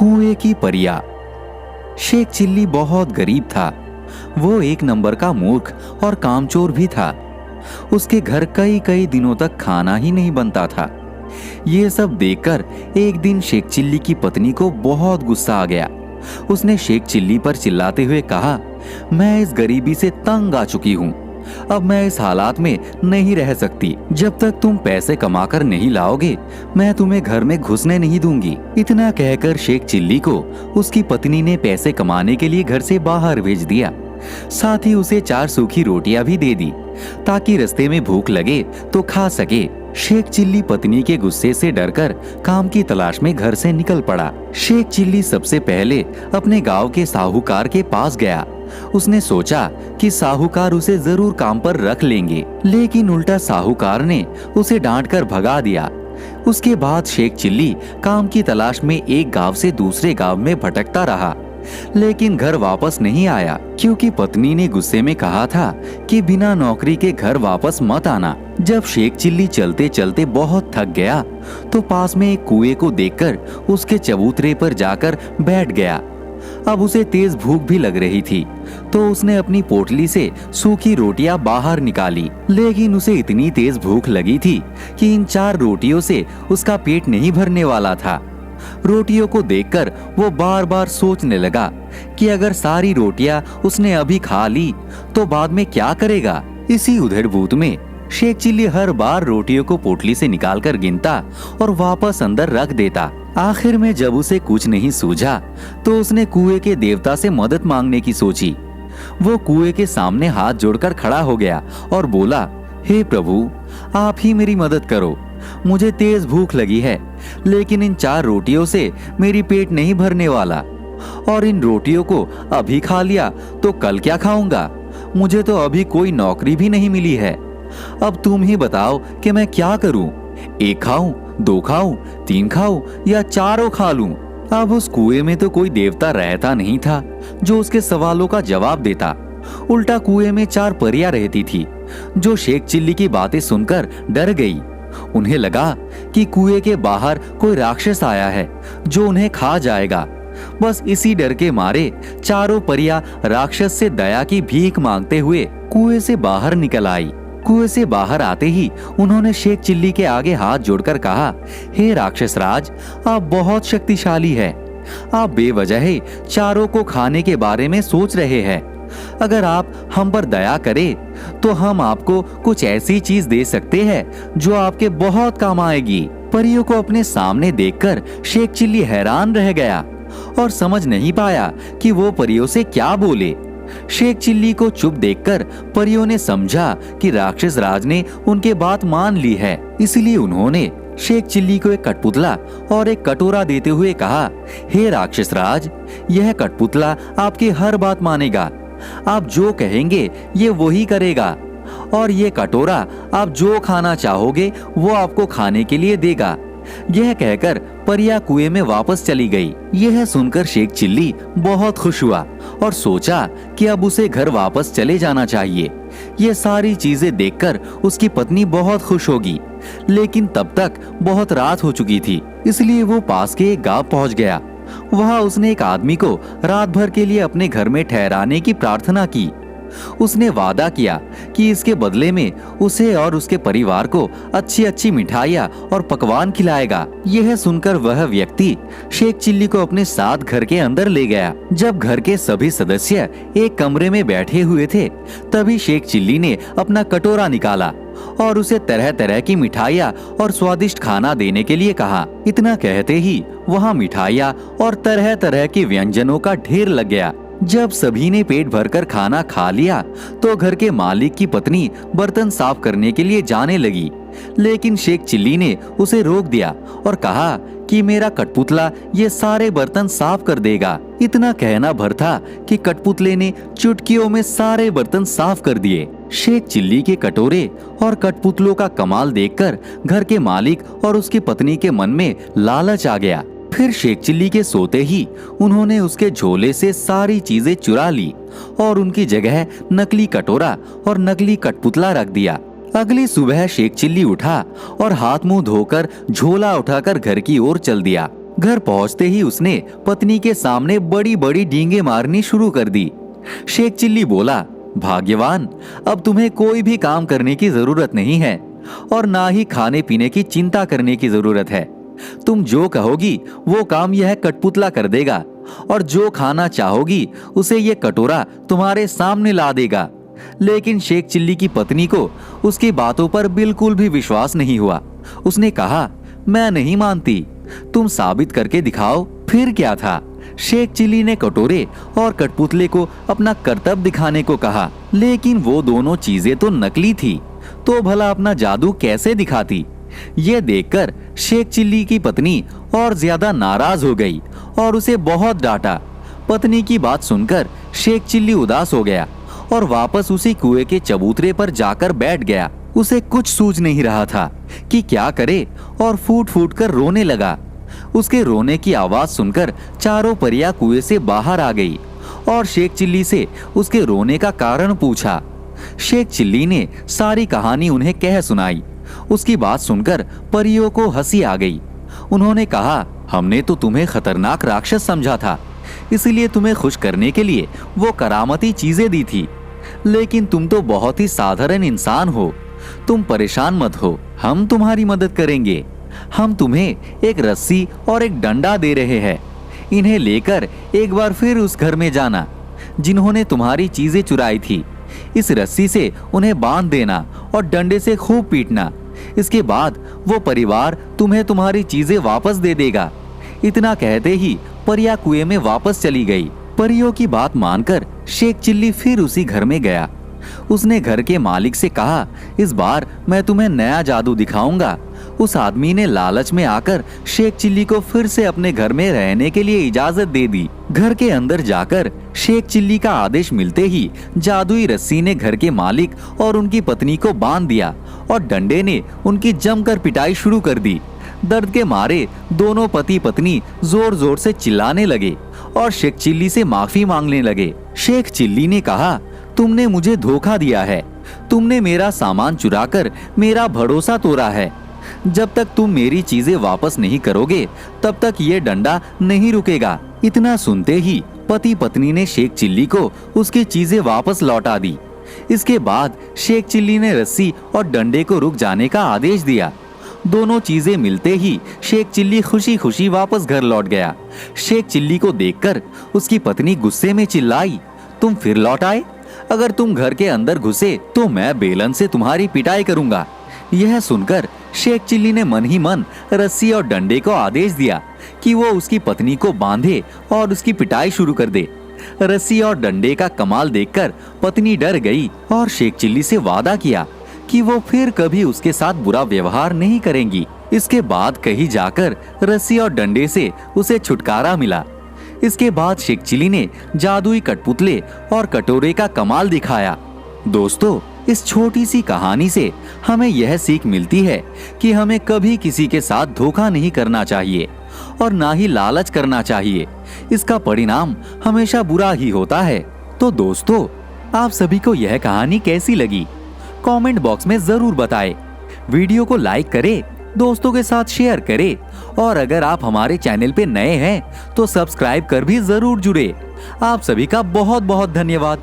कुएं की परिया। शेख चिल्ली बहुत गरीब था। वो एक नंबर का मूर्ख और कामचोर भी था। उसके घर कई कई दिनों तक खाना ही नहीं बनता था। ये सब देखकर एक दिन शेख चिल्ली की पत्नी को बहुत गुस्सा आ गया। उसने शेख चिल्ली पर चिल्लाते हुए कहा, मैं इस गरीबी से तंग आ चुकी हूँ। अब मैं इस हालात में नहीं रह सकती। जब तक तुम पैसे कमाकर नहीं लाओगे, मैं तुम्हें घर में घुसने नहीं दूंगी। इतना कहकर शेख चिल्ली को उसकी पत्नी ने पैसे कमाने के लिए घर से बाहर भेज दिया। साथ ही उसे 4 सूखी रोटियां भी दे दी ताकि रास्ते में भूख लगे तो खा सके। शेख चिल्ली पत्नी के गुस्से से डरकर काम की तलाश में घर से निकल पड़ा। शेख चिल्ली सबसे पहले अपने गांव के साहूकार के पास गया। उसने सोचा कि साहूकार उसे जरूर काम पर रख लेंगे, लेकिन उल्टा साहूकार ने उसे डांटकर भगा दिया। उसके बाद शेख चिल्ली काम की तलाश में एक गांव से दूसरे गांव में भटकता रहा, लेकिन घर वापस नहीं आया क्योंकि पत्नी ने गुस्से में कहा था कि बिना नौकरी के घर वापस मत आना। जब शेख चिल्ली चलते चलते बहुत थक गया तो पास में एक कुएं को देखकर उसके चबूतरे पर जाकर बैठ गया। अब उसे तेज भूख भी लग रही थी तो उसने अपनी पोटली से सूखी रोटियां बाहर निकाली, लेकिन उसे इतनी तेज भूख लगी थी कि इन 4 रोटियों से उसका पेट नहीं भरने वाला था। रोटियों को देखकर वो बार बार सोचने लगा कि अगर सारी रोटियां उसने अभी खा ली तो बाद में क्या करेगा। इसी उधेड़बुन में शेख चिल्ली हर बार रोटियों को पोटली से निकालकर गिनता और वापस अंदर रख देता। आखिर में जब उसे कुछ नहीं सूझा तो उसने कुएं के देवता से मदद मांगने की सोची। वो कुएं के सामने हाथ जोड़कर खड़ा हो गया और बोला, हे प्रभु, आप ही मेरी मदद करो। मुझे तेज भूख लगी है, लेकिन इन 4 रोटियों से मेरी पेट नहीं भरने वाला, और इन रोटियों को अभी खा लिया तो कल क्या खाऊंगा। मुझे तो अभी कोई नौकरी भी नहीं मिली है। अब तुम ही बताओ कि मैं क्या करूं। 1 खाऊं, 2 खाऊं, 3 खाऊं या चारों खा लूं। अब उस कुएं में तो कोई देवता रहता नहीं था जो उसके सवालों का जवाब देता। उल्टा कुएं में 4 परियां रहती थी जो शेख चिल्ली की बातें सुनकर डर गई। उन्हें लगा कि कुएं के बाहर कोई राक्षस आया है जो उन्हें खा जाएगा। बस इसी डर के मारे चारों परियां राक्षस से दया की भीख मांगते हुए कुएं से बाहर निकल आई। कुएं से बाहर आते ही उन्होंने शेख चिल्ली के आगे हाथ जोड़कर कहा, हे राक्षस राज, आप बहुत शक्तिशाली है। आप बेवजह ही चारों को खाने के बारे में सोच रहे हैं। अगर आप हम पर दया करें तो हम आपको कुछ ऐसी चीज दे सकते हैं जो आपके बहुत काम आएगी। परियों को अपने सामने देखकर शेख चिल्ली हैरान रह गया और समझ नहीं पाया कि वो परियों से क्या बोले। शेख चिल्ली को चुप देखकर परियों ने समझा कि राक्षस राज ने उनके बात मान ली है, इसलिए उन्होंने शेख चिल्ली को एक कठपुतला और एक कटोरा देते हुए कहा, हे राक्षस राज, यह कठपुतला आपकी हर बात मानेगा। आप जो कहेंगे ये वही करेगा, और ये कटोरा आप जो खाना चाहोगे वो आपको खाने के लिए देगा। यह कहकर परिया कुएं में वापस चली गई। यह सुनकर शेख चिल्ली बहुत खुश हुआ और सोचा कि अब उसे घर वापस चले जाना चाहिए। ये सारी चीजें देखकर उसकी पत्नी बहुत खुश होगी, लेकिन तब तक बहुत रात हो चुकी थी, इसलिए वो पास के एक गांव पहुंच गया। वहां उसने एक आदमी को रात भर के लिए अपने घर में ठहराने की प्रार्थना की। उसने वादा किया कि इसके बदले में उसे और उसके परिवार को अच्छी अच्छी मिठाइयाँ और पकवान खिलाएगा। यह सुनकर वह व्यक्ति शेख चिल्ली को अपने साथ घर के अंदर ले गया। जब घर के सभी सदस्य एक कमरे में बैठे हुए थे, तभी शेख चिल्ली ने अपना कटोरा निकाला और उसे तरह तरह की मिठाइयाँ और स्वादिष्ट खाना देने के लिए कहा। इतना कहते ही वहाँ मिठाइयाँ और तरह तरह के व्यंजनों का ढेर लग गया। जब सभी ने पेट भरकर खाना खा लिया तो घर के मालिक की पत्नी बर्तन साफ करने के लिए जाने लगी, लेकिन शेख चिल्ली ने उसे रोक दिया और कहा कि मेरा कठपुतला ये सारे बर्तन साफ कर देगा। इतना कहना भर था कि कठपुतले ने चुटकियों में सारे बर्तन साफ कर दिए। शेख चिल्ली के कटोरे और कठपुतलों का कमाल देखकर घर के मालिक और उसकी पत्नी के मन में लालच आ गया। फिर शेख चिल्ली के सोते ही उन्होंने उसके झोले से सारी चीजें चुरा ली और उनकी जगह नकली कटोरा और नकली कठपुतला रख दिया। अगली सुबह शेख चिल्ली उठा और हाथ मुंह धोकर झोला उठाकर घर की ओर चल दिया। घर पहुंचते ही उसने पत्नी के सामने बड़ी बड़ी डींगे मारनी शुरू कर दी। शेख चिल्ली बोला, भाग्यवान, अब तुम्हें कोई भी काम करने की जरूरत नहीं है और ना ही खाने पीने की चिंता करने की जरूरत है। तुम जो कहोगी वो काम यह कठपुतला कर देगा और जो खाना चाहोगी उसे यह कटोरा तुम्हारे सामने ला देगा। लेकिन शेख चिल्ली की पत्नी को उसकी बातों पर बिल्कुल भी विश्वास नहीं हुआ। उसने कहा, मैं नहीं मानती, तुम साबित करके दिखाओ। फिर क्या था, शेख चिल्ली ने कटोरे और कठपुतले को अपना करतब दिखाने को कहा, लेकिन वो दोनों चीजें तो नकली थी, तो भला अपना जादू कैसे दिखाती। ये देखकर शेख चिल्ली की पत्नी और ज्यादा नाराज हो गई और उसे बहुत डांटा। पत्नी की बात सुनकर शेख चिल्ली उदास हो गया और वापस उसी कुएं के चबूतरे पर जाकर बैठ गया। उसे कुछ सूझ नहीं रहा था कि क्या करे और फूट फूट कर रोने लगा। उसके रोने की आवाज सुनकर चारों परियां कुएं से बाहर आ गई और शेख चिल्ली से उसके रोने का कारण पूछा। शेख चिल्ली ने सारी कहानी उन्हें कह सुनाई। उसकी बात सुनकर परियों को हंसी आ गई। उन्होंने कहा, हमने तो तुम्हें खतरनाक राक्षस समझा था, इसलिए तुम्हें खुश करने के लिए वो करामती चीजें दी थी, लेकिन तुम तो बहुत ही साधारण इंसान हो। तुम परेशान मत हो, हम तुम्हारी मदद करेंगे। हम तुम्हें एक रस्सी और एक डंडा दे रहे हैं। इन्हें लेकर एक बार फिर उस घर में जाना जिन्होंने तुम्हारी चीजें चुराई थी। इस रस्सी से उन्हें बांध देना और डंडे से खूब पीटना। इसके बाद वो परिवार तुम्हें तुम्हारी चीजें वापस दे देगा। इतना कहते ही परिया कुएं में वापस चली गई। परियों की बात मानकर शेख चिल्ली फिर उसी घर में गया। उसने घर के मालिक से कहा, इस बार मैं तुम्हें नया जादू दिखाऊंगा। उस आदमी ने लालच में आकर शेख चिल्ली को फिर से अपने घर में रहने के लिए इजाजत दे दी। घर के अंदर जाकर शेख चिल्ली का आदेश मिलते ही जादुई रस्सी ने घर के मालिक और उनकी पत्नी को बांध दिया और डंडे ने उनकी जमकर पिटाई शुरू कर दी। दर्द के मारे दोनों पति पत्नी जोर जोर से चिल्लाने लगे और शेख चिल्ली से माफी मांगने लगे। शेख चिल्ली ने कहा, तुमने मुझे धोखा दिया है। तुमने मेरा सामान चुराकर मेरा भरोसा तोड़ा है। जब तक तुम मेरी चीजें वापस नहीं करोगे तब तक ये डंडा नहीं रुकेगा। इतना सुनते ही पति पत्नी ने शेख चिल्ली को उसकी चीजें वापस लौटा दी। इसके बाद शेख चिल्ली ने रस्सी और डंडे को रुक जाने का आदेश दिया। दोनों चीजें मिलते ही शेख चिल्ली खुशी खुशी वापस घर लौट गया। शेख चिल्ली को देखकर उसकी पत्नी गुस्से में चिल्लाई, तुम फिर लौट आए? अगर तुम घर के अंदर घुसे तो मैं बेलन से तुम्हारी पिटाई करूंगा। यह सुनकर शेख चिल्ली ने मन ही मन रस्सी और डंडे को आदेश दिया कि वो उसकी पत्नी को बांधे और उसकी पिटाई शुरू कर दे। रस्सी और डंडे का कमाल देखकर पत्नी डर गई और शेख चिल्ली से वादा किया कि वो फिर कभी उसके साथ बुरा व्यवहार नहीं करेंगी। इसके बाद कहीं जाकर रस्सी और डंडे से उसे छुटकारा मिला। इसके बाद शेख चिल्ली ने जादुई कठपुतले और कटोरे का कमाल दिखाया। दोस्तों, इस छोटी सी कहानी से हमें यह सीख मिलती है कि हमें कभी किसी के साथ धोखा नहीं करना चाहिए और ना ही लालच करना चाहिए। इसका परिणाम हमेशा बुरा ही होता है। तो दोस्तों, आप सभी को यह कहानी कैसी लगी? कमेंट बॉक्स में जरूर बताएं। वीडियो को लाइक करें, दोस्तों के साथ शेयर करें और अगर आप हमारे चैनल पे नए हैं तो सब्सक्राइब कर भी जरूर जुड़े। आप सभी का बहुत बहुत धन्यवाद।